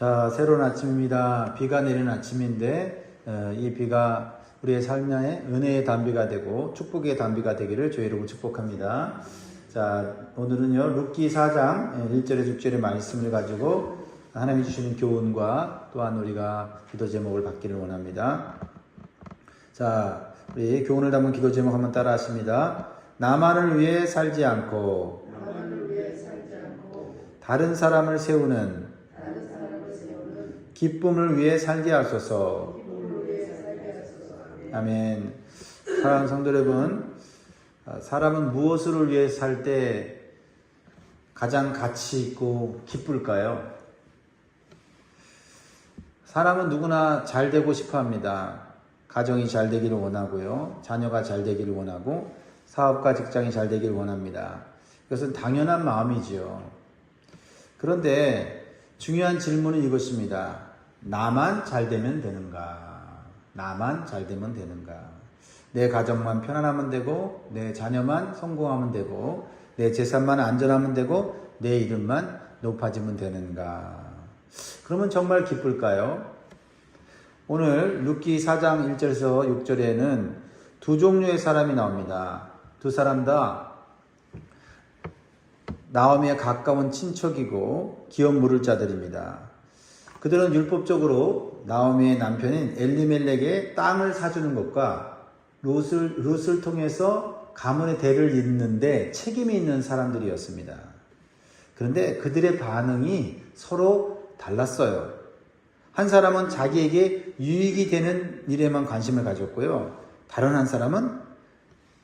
자, 새로운 아침입니다. 비가 내리는 아침인데 이 비가 우리의 삶에 은혜의 단비가 되고 축복의 단비가 되기를 주의 이름으로 축복합니다. 자, 오늘은요 룻기 4장 1절에 6절의 말씀을 가지고 하나님이 주시는 교훈과 또한 우리가 기도 제목을 받기를 원합니다. 자, 우리 교훈을 담은 기도 제목 한번 따라 하십니다. 나만을 위해 살지 않고 다른 사람을 세우는 기쁨을 위해 살게 하소서. 아멘. 사랑하는 성도 여러분, 사람은 무엇을 위해 살 때 가장 가치 있고 기쁠까요? 사람은 누구나 잘 되고 싶어 합니다. 가정이 잘 되기를 원하고요. 자녀가 잘 되기를 원하고 사업과 직장이 잘 되기를 원합니다. 이것은 당연한 마음이지요. 그런데 중요한 질문은 이것입니다. 나만 잘 되면 되는가? 나만 잘 되면 되는가? 내 가정만 편안하면 되고, 내 자녀만 성공하면 되고, 내 재산만 안전하면 되고, 내 이름만 높아지면 되는가? 그러면 정말 기쁠까요? 오늘 룻기 4장 1절에서 6절에는 두 종류의 사람이 나옵니다. 두 사람 다 나오미의 가까운 친척이고 기업 물을 자들입니다. 그들은 율법적으로 나오미의 남편인 엘리멜렉의 땅을 사주는 것과 룻을 통해서 가문의 대를 잇는데 책임이 있는 사람들이었습니다. 그런데 그들의 반응이 서로 달랐어요. 한 사람은 자기에게 유익이 되는 일에만 관심을 가졌고요. 다른 한 사람은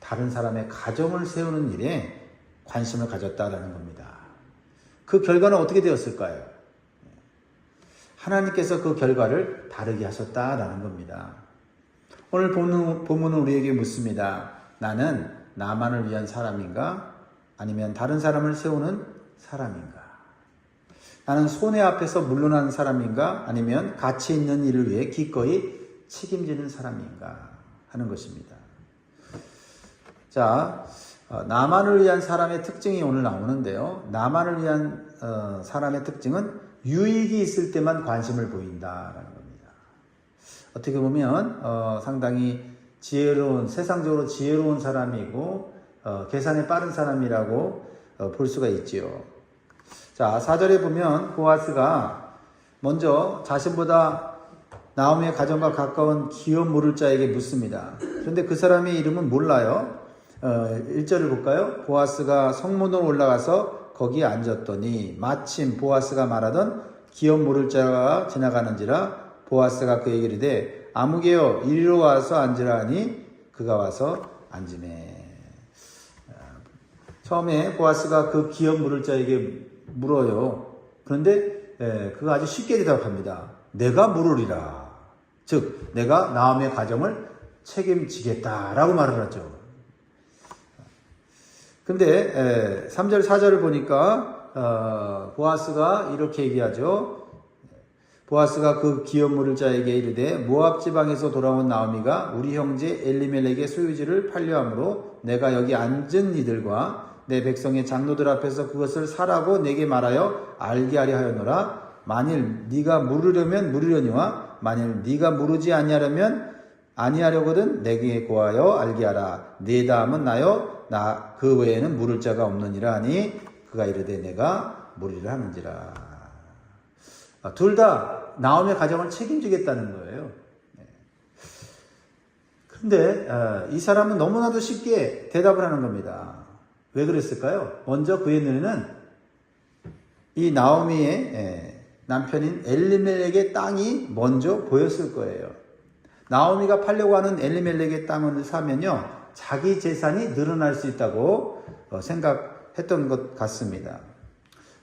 다른 사람의 가정을 세우는 일에 관심을 가졌다라는 겁니다. 그 결과는 어떻게 되었을까요? 하나님께서 그 결과를 다르게 하셨다라는 겁니다. 오늘 본문은 우리에게 묻습니다. 나는 나만을 위한 사람인가? 아니면 다른 사람을 세우는 사람인가? 나는 손해 앞에서 물러나는 사람인가? 아니면 가치 있는 일을 위해 기꺼이 책임지는 사람인가? 하는 것입니다. 자, 나만을 위한 사람의 특징이 오늘 나오는데요. 나만을 위한 사람의 특징은 유익이 있을 때만 관심을 보인다라는 겁니다. 어떻게 보면 상당히 지혜로운, 세상적으로 지혜로운 사람이고 계산에 빠른 사람이라고 볼 수가 있지요. 자, 4절에 보면 보아스가 먼저 자신보다 나오미의 가정과 가까운 기업 물을 자에게 묻습니다. 그런데 그 사람의 이름은 몰라요. 1절을 볼까요? 보아스가 성문으로 올라가서 거기에 앉았더니 마침 보아스가 말하던 기업 물을 자가 지나가는지라 보아스가 그에게 이르되 아무개여 이리로 와서 앉으라 하니 그가 와서 앉으매. 처음에 보아스가 그 기업 물을 자에게 물어요. 그런데 그가 아주 쉽게 대답합니다. 내가 물으리라. 즉 내가 나오미의 가정을 책임지겠다라고 말을 하죠. 근데 3절 4절을 보니까 보아스가 이렇게 얘기하죠. 보아스가 그 기업 물을 자에게 이르되 모압 지방에서 돌아온 나오미가 우리 형제 엘리멜렉의 소유지를 팔려함으로 내가 여기 앉은 이들과 내 백성의 장로들 앞에서 그것을 사라고 내게 말하여 알게 하려 하였노라. 만일 네가 물으려면 물으려니와 만일 네가 물으지 아니하려거든 내게 고하여 알게 하라. 네 다음은 나요 나 그 외에는 물을 자가 없느니라 하니 그가 이르되 내가 물으리라 하는지라. 둘 다 나오미의 가정을 책임지겠다는 거예요. 그런데 이 사람은 너무나도 쉽게 대답을 하는 겁니다. 왜 그랬을까요? 먼저 그의 눈에는 이 나오미의 남편인 엘리멜렉의 땅이 먼저 보였을 거예요. 나오미가 팔려고 하는 엘리멜렉의 땅을 사면요 자기 재산이 늘어날 수 있다고 생각했던 것 같습니다.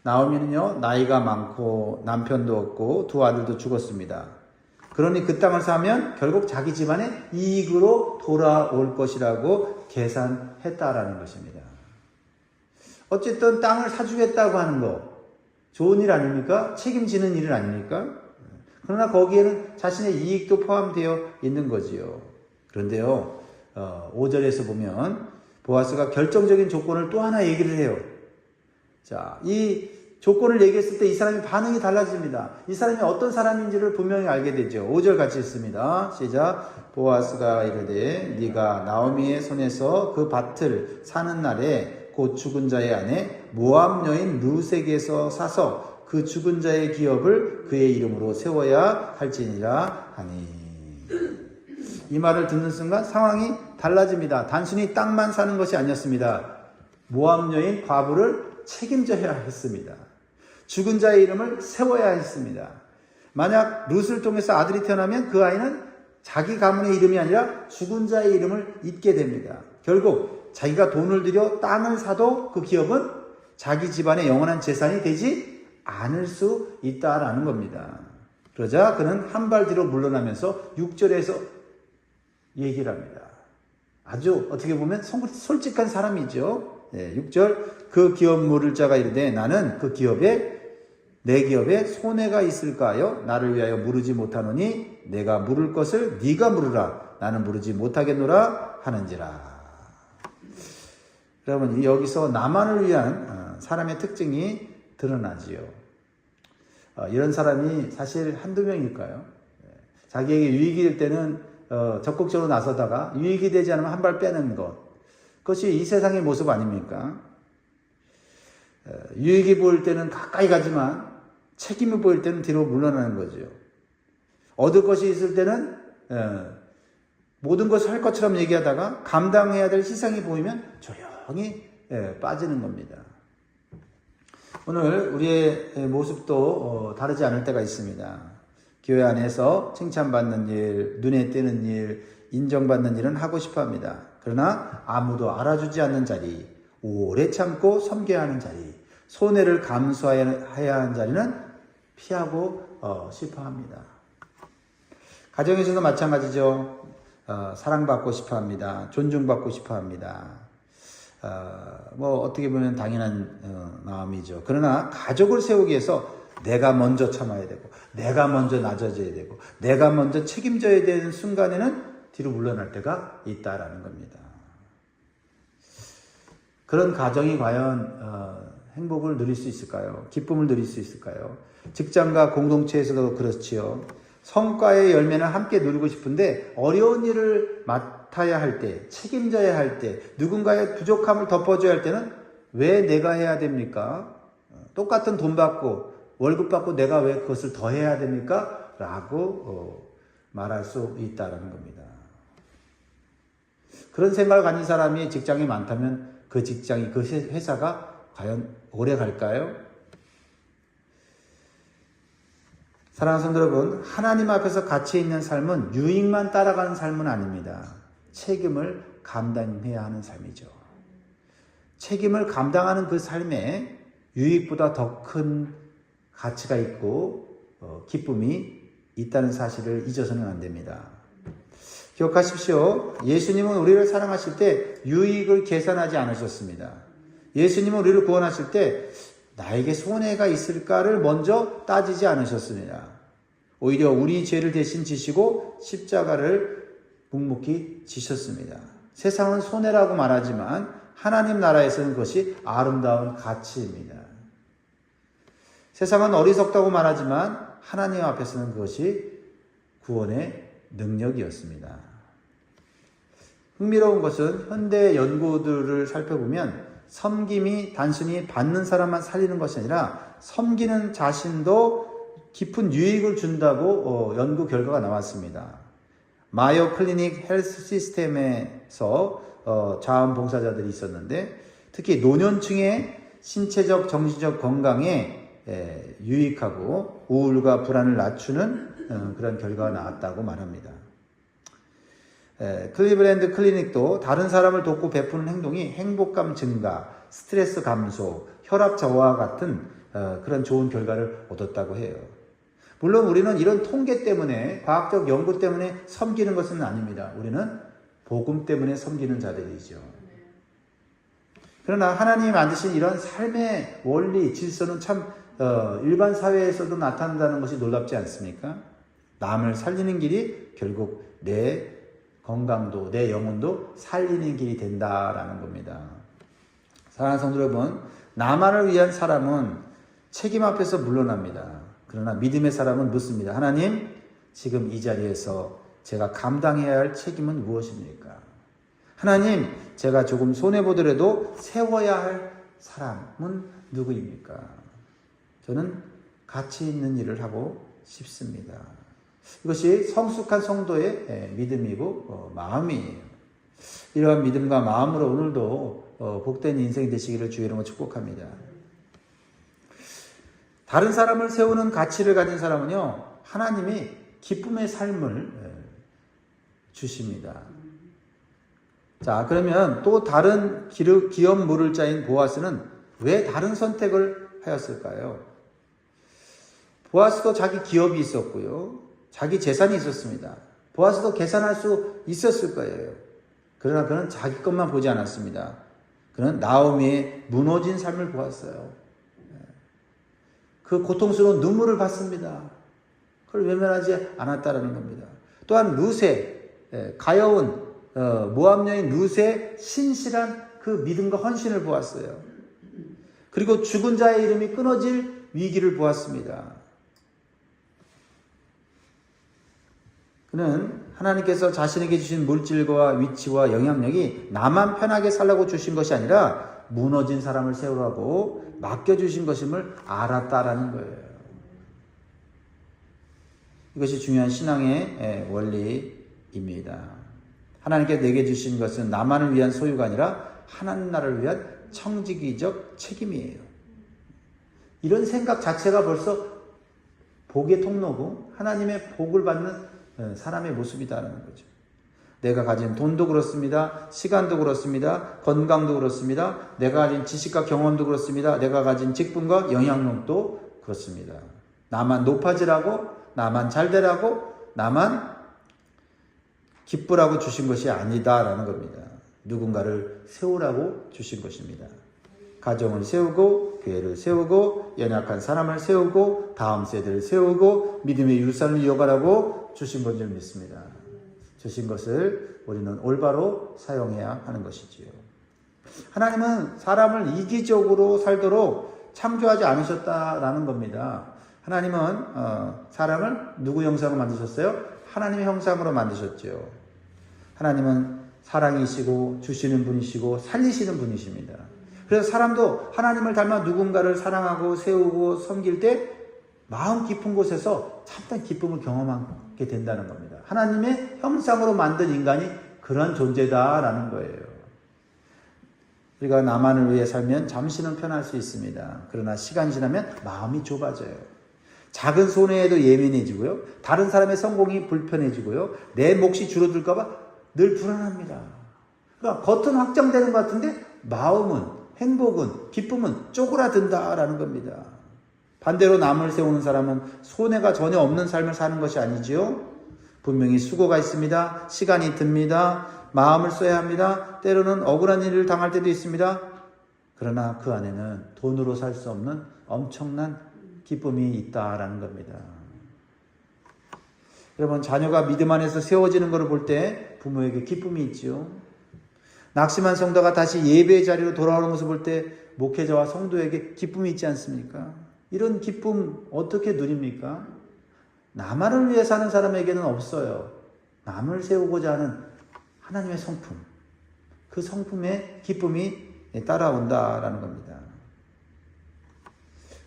나오미는요 나이가 많고 남편도 없고 두 아들도 죽었습니다. 그러니 그 땅을 사면 결국 자기 집안의 이익으로 돌아올 것이라고 계산했다라는 것입니다. 어쨌든 땅을 사주겠다고 하는 거 좋은 일 아닙니까? 책임지는 일 아닙니까? 그러나 거기에는 자신의 이익도 포함되어 있는 거지요. 그런데요 5절에서 보면 보아스가 결정적인 조건을 또 하나 얘기를 해요. 자, 이 조건을 얘기했을 때 이 사람이 반응이 달라집니다. 이 사람이 어떤 사람인지를 분명히 알게 되죠. 5절 같이 읽습니다. 시작. 보아스가 이르되 네가 나오미의 손에서 그 밭을 사는 날에 곧 죽은 자의 아내 모압 여인 르색에서 사서 그 죽은 자의 기업을 그의 이름으로 세워야 할지니라 하니. 이 말을 듣는 순간 상황이 달라집니다. 단순히 땅만 사는 것이 아니었습니다. 모압 여인 과부를 책임져야 했습니다. 죽은 자의 이름을 세워야 했습니다. 만약 룻을 통해서 아들이 태어나면 그 아이는 자기 가문의 이름이 아니라 죽은 자의 이름을 잇게 됩니다. 결국 자기가 돈을 들여 땅을 사도 그 기업은 자기 집안의 영원한 재산이 되지 않을 수 있다라는 겁니다. 그러자 그는 한 발 뒤로 물러나면서 6절에서 얘기를 합니다. 아주 어떻게 보면 솔직한 사람이죠. 6절 그 기업 물을 자가 이르되 나는 그 기업에 내 기업에 손해가 있을까요? 나를 위하여 물으지 못하노니 내가 물을 것을 네가 물으라. 나는 물으지 못하겠노라 하는지라. 여러분 여기서 나만을 위한 사람의 특징이 드러나지요. 이런 사람이 사실 한두 명일까요? 자기에게 유익이 될 때는 적극적으로 나서다가 유익이 되지 않으면 한 발 빼는 것. 그것이 이 세상의 모습 아닙니까? 유익이 보일 때는 가까이 가지만 책임이 보일 때는 뒤로 물러나는 거죠. 얻을 것이 있을 때는 모든 것을 할 것처럼 얘기하다가 감당해야 될 희생이 보이면 조용히 빠지는 겁니다. 오늘 우리의 모습도 다르지 않을 때가 있습니다. 교회 안에서 칭찬받는 일, 눈에 띄는 일, 인정받는 일은 하고 싶어 합니다. 그러나 아무도 알아주지 않는 자리, 오래 참고 섬겨야 하는 자리, 손해를 감수해야 하는 자리는 피하고 싶어 합니다. 가정에서도 마찬가지죠. 사랑받고 싶어 합니다. 존중받고 싶어 합니다. 어떻게 보면 당연한 마음이죠. 그러나 가족을 세우기 위해서 내가 먼저 참아야 되고, 내가 먼저 낮아져야 되고, 내가 먼저 책임져야 되는 순간에는 뒤로 물러날 때가 있다라는 겁니다. 그런 가정이 과연 행복을 누릴 수 있을까요? 기쁨을 누릴 수 있을까요? 직장과 공동체에서도 그렇지요. 성과의 열매는 함께 누리고 싶은데 어려운 일을 맡아야 할 때, 책임져야 할 때, 누군가의 부족함을 덮어줘야 할 때는 왜 내가 해야 됩니까? 똑같은 돈 받고 월급 받고 내가 왜 그것을 더 해야 됩니까? 라고 말할 수 있다는 겁니다. 그런 생각을 가진 사람이 직장에 많다면 그 직장이, 그 회사가 과연 오래 갈까요? 사랑하는 성도 여러분, 하나님 앞에서 가치 있는 삶은 유익만 따라가는 삶은 아닙니다. 책임을 감당해야 하는 삶이죠. 책임을 감당하는 그 삶에 유익보다 더 큰 가치가 있고 기쁨이 있다는 사실을 잊어서는 안 됩니다. 기억하십시오. 예수님은 우리를 사랑하실 때 유익을 계산하지 않으셨습니다. 예수님은 우리를 구원하실 때 나에게 손해가 있을까를 먼저 따지지 않으셨습니다. 오히려 우리 죄를 대신 지시고 십자가를 묵묵히 지셨습니다. 세상은 손해라고 말하지만 하나님 나라에서는 그것이 아름다운 가치입니다. 세상은 어리석다고 말하지만 하나님 앞에서는 그것이 구원의 능력이었습니다. 흥미로운 것은 현대 연구들을 살펴보면 섬김이 단순히 받는 사람만 살리는 것이 아니라 섬기는 자신도 깊은 유익을 준다고 연구 결과가 나왔습니다. 마요 클리닉 헬스 시스템에서 자원봉사자들이 있었는데 특히 노년층의 신체적 정신적 건강에 유익하고 우울과 불안을 낮추는 그런 결과가 나왔다고 말합니다. 클리블랜드 클리닉도 다른 사람을 돕고 베푸는 행동이 행복감 증가, 스트레스 감소, 혈압 저하와 같은 그런 좋은 결과를 얻었다고 해요. 물론 우리는 이런 통계 때문에, 과학적 연구 때문에 섬기는 것은 아닙니다. 우리는 복음 때문에 섬기는 자들이죠. 그러나 하나님이 만드신 이런 삶의 원리, 질서는 참 일반 사회에서도 나타난다는 것이 놀랍지 않습니까? 남을 살리는 길이 결국 내 건강도, 내 영혼도 살리는 길이 된다라는 겁니다. 사랑하는 성도 여러분, 나만을 위한 사람은 책임 앞에서 물러납니다. 그러나 믿음의 사람은 묻습니다. 하나님, 지금 이 자리에서 제가 감당해야 할 책임은 무엇입니까? 하나님, 제가 조금 손해보더라도 세워야 할 사람은 누구입니까? 저는 가치 있는 일을 하고 싶습니다. 이것이 성숙한 성도의 믿음이고 마음이에요. 이러한 믿음과 마음으로 오늘도 복된 인생이 되시기를 주의 이름으로 축복합니다. 다른 사람을 세우는 가치를 가진 사람은요, 하나님이 기쁨의 삶을 주십니다. 자, 그러면 또 다른 기업 물을 자인 보아스는 왜 다른 선택을 하였을까요? 보아스도 자기 기업이 있었고요. 자기 재산이 있었습니다. 보아스도 계산할 수 있었을 거예요. 그러나 그는 자기 것만 보지 않았습니다. 그는 나오미의 무너진 삶을 보았어요. 그 고통스러운 눈물을 봤습니다. 그걸 외면하지 않았다라는 겁니다. 또한 룻의 가여운 모압 여인 룻의 신실한 그 믿음과 헌신을 보았어요. 그리고 죽은 자의 이름이 끊어질 위기를 보았습니다. 그는 하나님께서 자신에게 주신 물질과 위치와 영향력이 나만 편하게 살라고 주신 것이 아니라 무너진 사람을 세우라고 맡겨주신 것임을 알았다라는 거예요. 이것이 중요한 신앙의 원리입니다. 하나님께 내게 주신 것은 나만을 위한 소유가 아니라 하나님 나라를 위한 청지기적 책임이에요. 이런 생각 자체가 벌써 복의 통로고 하나님의 복을 받는 사람의 모습이다라는 거죠. 내가 가진 돈도 그렇습니다. 시간도 그렇습니다. 건강도 그렇습니다. 내가 가진 지식과 경험도 그렇습니다. 내가 가진 직분과 영향력도 그렇습니다. 나만 높아지라고, 나만 잘되라고, 나만 기쁘라고 주신 것이 아니다라는 겁니다. 누군가를 세우라고 주신 것입니다. 가정을 세우고, 교회를 세우고, 연약한 사람을 세우고, 다음 세대를 세우고, 믿음의 유산을 이어가라고 주신 건 줄 믿습니다. 주신 것을 우리는 올바로 사용해야 하는 것이지요. 하나님은 사람을 이기적으로 살도록 창조하지 않으셨다라는 겁니다. 하나님은 사람을 누구 형상으로 만드셨어요? 하나님의 형상으로 만드셨죠. 하나님은 사랑이시고 주시는 분이시고 살리시는 분이십니다. 그래서 사람도 하나님을 닮아 누군가를 사랑하고 세우고 섬길 때 마음 깊은 곳에서 참된 기쁨을 경험하게 된다는 겁니다. 하나님의 형상으로 만든 인간이 그런 존재다라는 거예요. 우리가 나만을 위해 살면 잠시는 편할 수 있습니다. 그러나 시간이 지나면 마음이 좁아져요. 작은 손해에도 예민해지고요. 다른 사람의 성공이 불편해지고요. 내 몫이 줄어들까 봐 늘 불안합니다. 그러니까 겉은 확장되는 것 같은데 마음은, 행복은, 기쁨은 쪼그라든다라는 겁니다. 반대로 남을 세우는 사람은 손해가 전혀 없는 삶을 사는 것이 아니지요. 분명히 수고가 있습니다. 시간이 듭니다. 마음을 써야 합니다. 때로는 억울한 일을 당할 때도 있습니다. 그러나 그 안에는 돈으로 살 수 없는 엄청난 기쁨이 있다라는 겁니다. 여러분, 자녀가 믿음 안에서 세워지는 것을 볼 때 부모에게 기쁨이 있죠. 낙심한 성도가 다시 예배의 자리로 돌아오는 것을 볼 때 목회자와 성도에게 기쁨이 있지 않습니까? 이런 기쁨 어떻게 누립니까? 나만을 위해 사는 사람에게는 없어요. 남을 세우고자 하는 하나님의 성품, 그 성품의 기쁨이 따라온다라는 겁니다.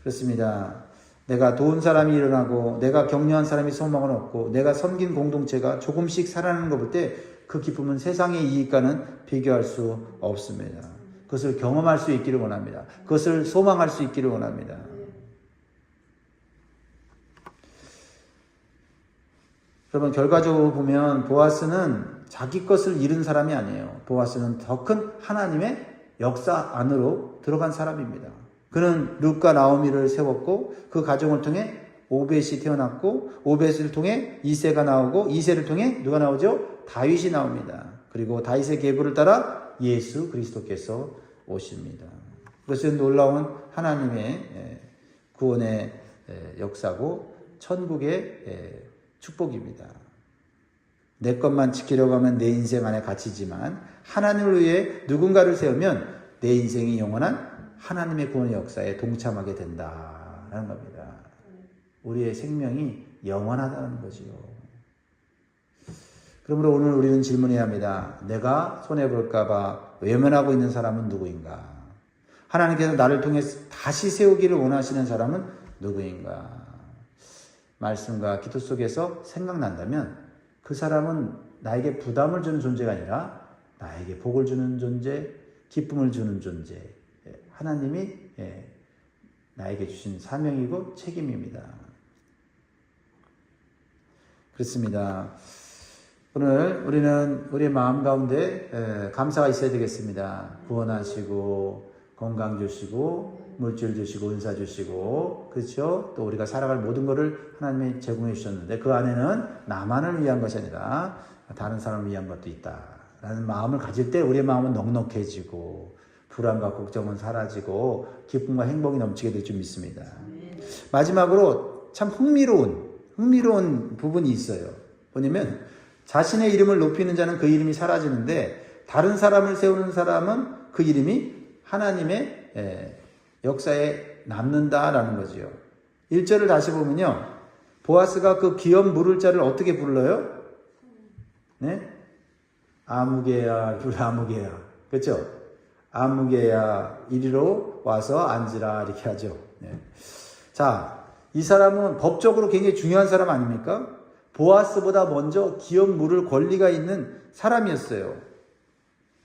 그렇습니다. 내가 도운 사람이 일어나고 내가 격려한 사람이 소망을 얻고 내가 섬긴 공동체가 조금씩 살아나는 걸 볼 때 그 기쁨은 세상의 이익과는 비교할 수 없습니다. 그것을 경험할 수 있기를 원합니다. 그것을 소망할 수 있기를 원합니다. 여러분, 결과적으로 보면 보아스는 자기 것을 잃은 사람이 아니에요. 보아스는 더 큰 하나님의 역사 안으로 들어간 사람입니다. 그는 룻과 나오미를 세웠고 그 가정을 통해 오벳이 태어났고 오벳을 통해 이새가 나오고 이새를 통해 누가 나오죠? 다윗이 나옵니다. 그리고 다윗의 계보를 따라 예수 그리스도께서 오십니다. 그것은 놀라운 하나님의 구원의 역사고 천국의 축복입니다. 내 것만 지키려고 하면 내 인생 안에 갇히지만 하나님을 위해 누군가를 세우면 내 인생이 영원한 하나님의 구원의 역사에 동참하게 된다. 있다라는 겁니다. 우리의 생명이 영원하다는 거지요. 그러므로 오늘 우리는 질문해야 합니다. 내가 손해볼까봐 외면하고 있는 사람은 누구인가? 하나님께서 나를 통해 다시 세우기를 원하시는 사람은 누구인가? 말씀과 기도 속에서 생각난다면 그 사람은 나에게 부담을 주는 존재가 아니라 나에게 복을 주는 존재, 기쁨을 주는 존재, 하나님이 나에게 주신 사명이고 책임입니다. 그렇습니다. 오늘 우리는 우리의 마음 가운데 감사가 있어야 되겠습니다. 구원하시고 건강 주시고 물질 주시고 은사 주시고 그렇죠? 또 우리가 살아갈 모든 것을 하나님이 제공해 주셨는데 그 안에는 나만을 위한 것이 아니라 다른 사람을 위한 것도 있다라는 마음을 가질 때 우리의 마음은 넉넉해지고 불안과 걱정은 사라지고 기쁨과 행복이 넘치게 될 줄 믿습니다. 마지막으로 참 흥미로운 부분이 있어요. 뭐냐면 자신의 이름을 높이는 자는 그 이름이 사라지는데 다른 사람을 세우는 사람은 그 이름이 하나님의 역사에 남는다라는 거지요. 1절을 다시 보면요. 보아스가 그 기업 물을 자를 어떻게 불러요? 네? 아무개야, 아무개야. 그렇죠? 아무개야, 이리로 와서 앉으라 이렇게 하죠. 네. 자, 이 사람은 법적으로 굉장히 중요한 사람 아닙니까? 보아스보다 먼저 기업 물을 권리가 있는 사람이었어요.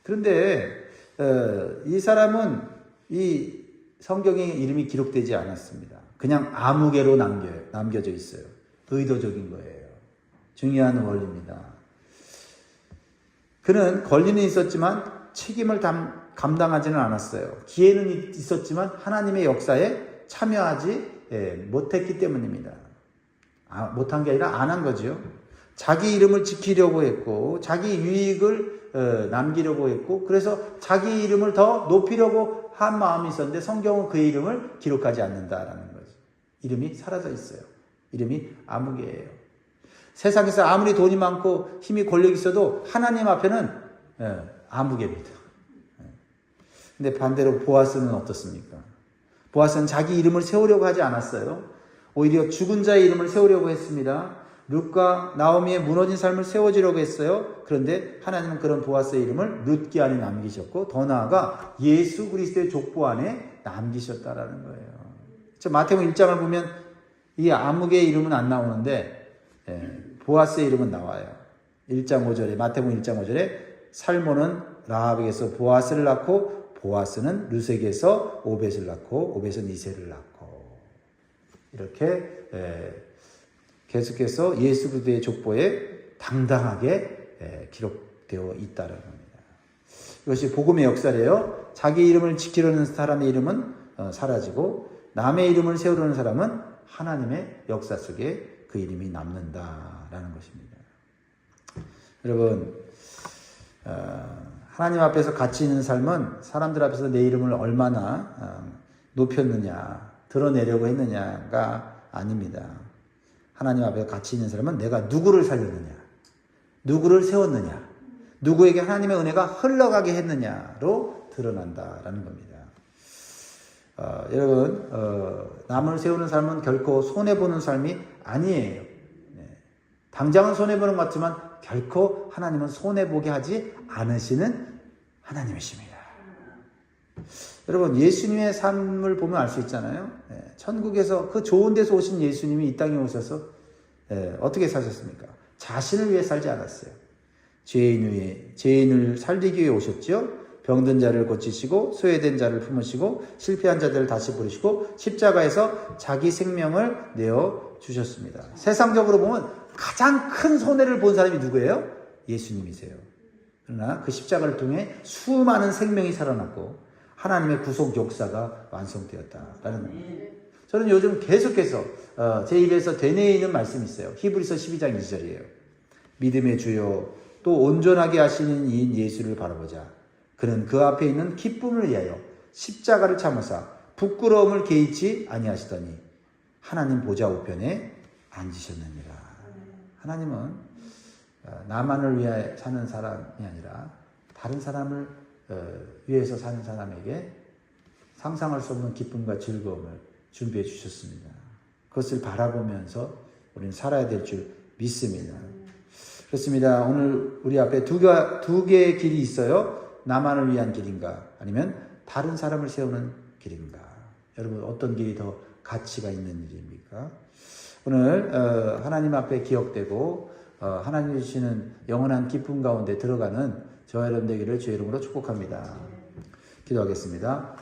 그런데 이 사람은 이 성경에 이름이 기록되지 않았습니다. 그냥 아무개로 남겨져 있어요. 의도적인 거예요. 중요한 원리입니다. 그는 권리는 있었지만 책임을 감당하지는 않았어요. 기회는 있었지만 하나님의 역사에 참여하지 못했기 때문입니다. 못한 게 아니라 안 한 거죠. 자기 이름을 지키려고 했고 자기 유익을 남기려고 했고 그래서 자기 이름을 더 높이려고 한 마음이 있었는데 성경은 그의 이름을 기록하지 않는다라는 거죠. 이름이 사라져 있어요. 이름이 아무개예요. 세상에서 아무리 돈이 많고 힘이 권력이 있어도 하나님 앞에는 아무개입니다. 근데 반대로 보아스는 어떻습니까? 보아스는 자기 이름을 세우려고 하지 않았어요. 오히려 죽은 자의 이름을 세우려고 했습니다. 룻과 나오미의 무너진 삶을 세워지려고 했어요. 그런데 하나님은 그런 보아스의 이름을 룻기 안에 남기셨고 더 나아가 예수 그리스도의 족보 안에 남기셨다라는 거예요. 마태복음 1장을 보면 이 아무개의 이름은 안 나오는데 보아스의 이름은 나와요. 1장 5절에 마태복음 1장 5절에 살몬은 라합에게서 보아스를 낳고 보아스는 룻에게서 오벳을 낳고 오벳은 이새를 낳고 이렇게 계속해서 예수 그리스도의 족보에 당당하게 기록되어 있다는 겁니다. 이것이 복음의 역사래요. 자기 이름을 지키려는 사람의 이름은 사라지고 남의 이름을 세우려는 사람은 하나님의 역사 속에 그 이름이 남는다라는 것입니다. 여러분 하나님 앞에서 가치 있는 삶은 사람들 앞에서 내 이름을 얼마나 높였느냐 드러내려고 했느냐가 아닙니다. 하나님 앞에 가치 있는 사람은 내가 누구를 살렸느냐, 누구를 세웠느냐, 누구에게 하나님의 은혜가 흘러가게 했느냐로 드러난다라는 겁니다. 여러분, 남을 세우는 삶은 결코 손해보는 삶이 아니에요. 당장은 손해보는 것 같지만 결코 하나님은 손해보게 하지 않으시는 하나님이십니다. 여러분 예수님의 삶을 보면 알 수 있잖아요. 천국에서 그 좋은 데서 오신 예수님이 이 땅에 오셔서 어떻게 사셨습니까? 자신을 위해 살지 않았어요. 죄인을 살리기 위해 오셨죠. 병든 자를 고치시고 소외된 자를 품으시고 실패한 자들을 다시 부르시고 십자가에서 자기 생명을 내어 주셨습니다. 세상적으로 보면 가장 큰 손해를 본 사람이 누구예요? 예수님이세요. 그러나 그 십자가를 통해 수많은 생명이 살아났고 하나님의 구속 역사가 완성되었다라는 겁니다. 저는 요즘 계속해서 제 입에서 되뇌이는 말씀이 있어요. 히브리서 12장 2절이에요. 믿음의 주요 또 온전하게 하시는 이인 예수를 바라보자. 그는 그 앞에 있는 기쁨을 위하여 십자가를 참으사 부끄러움을 개의치 아니하시더니 하나님 보좌 우편에 앉으셨느니라. 하나님은 나만을 위해 사는 사람이 아니라 다른 사람을 위해서 사는 사람에게 상상할 수 없는 기쁨과 즐거움을 준비해 주셨습니다. 그것을 바라보면서 우리는 살아야 될 줄 믿습니다. 그렇습니다. 오늘 우리 앞에 두 개의 길이 있어요. 나만을 위한 길인가 아니면 다른 사람을 세우는 길인가. 여러분 어떤 길이 더 가치가 있는 일입니까? 오늘 하나님 앞에 기억되고 하나님 주시는 영원한 기쁨 가운데 들어가는 저와 여러분 되기를 주의 이름으로 축복합니다. 기도하겠습니다.